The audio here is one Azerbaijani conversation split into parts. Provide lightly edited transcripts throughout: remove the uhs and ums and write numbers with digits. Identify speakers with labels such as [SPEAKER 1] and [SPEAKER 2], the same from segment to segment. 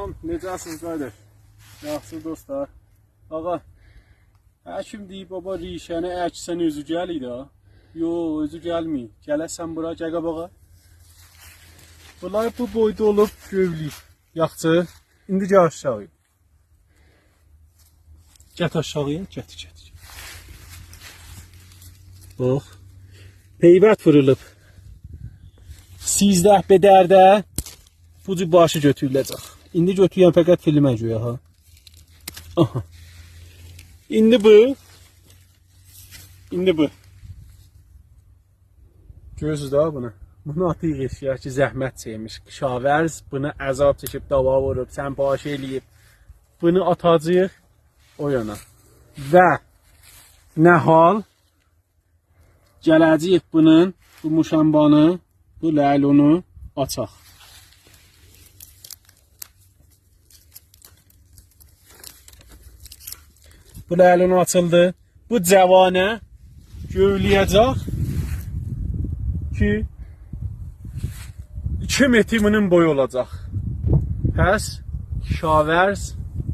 [SPEAKER 1] Salam, necəsiniz qardaş? Yaxşı dostlar. Ağa, həkim deyib baba rişəni əksən özü gəlir də. Yo, özü gəlmir. Gələsən bura gəqa bağa. Bunlar bu boyda olub gövlü. Yaxşı. İndi gəl aşağı. Get aşağıya, get. Bax. Peyvət vurulub. Sizdə bedərdə bu cür başı götürüləcək. İndi götürüyəm fəqət filmə göyə ha. Aha. İndi bu. Görürsünüz da bunu. Bunu atıyıq eşya ki zəhmət çəkmiş. Kişavərz bunu əzab çəkib dava vurub, sən başı eləyib. Bunu atacağıq o yana. Və nəhal gələcəyik bunun, bu muşambanı, bu ləlonu açaq. Bu ləlonu açıldı. Bu cavanə gövləyəcək ki 2 metr bunun boyu olacaq. Pəs Kişavərz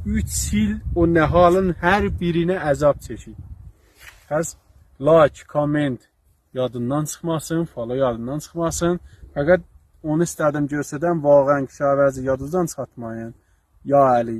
[SPEAKER 1] 3 il o nəhalın hər birinə əzab çəkir. Pəs like, comment yadından çıxmasın, follow yadından çıxmasın. Fəqət onu istədim göstərəm, vaqən Kişavərzi yadınızdan çıxartmayın. Ya Əli.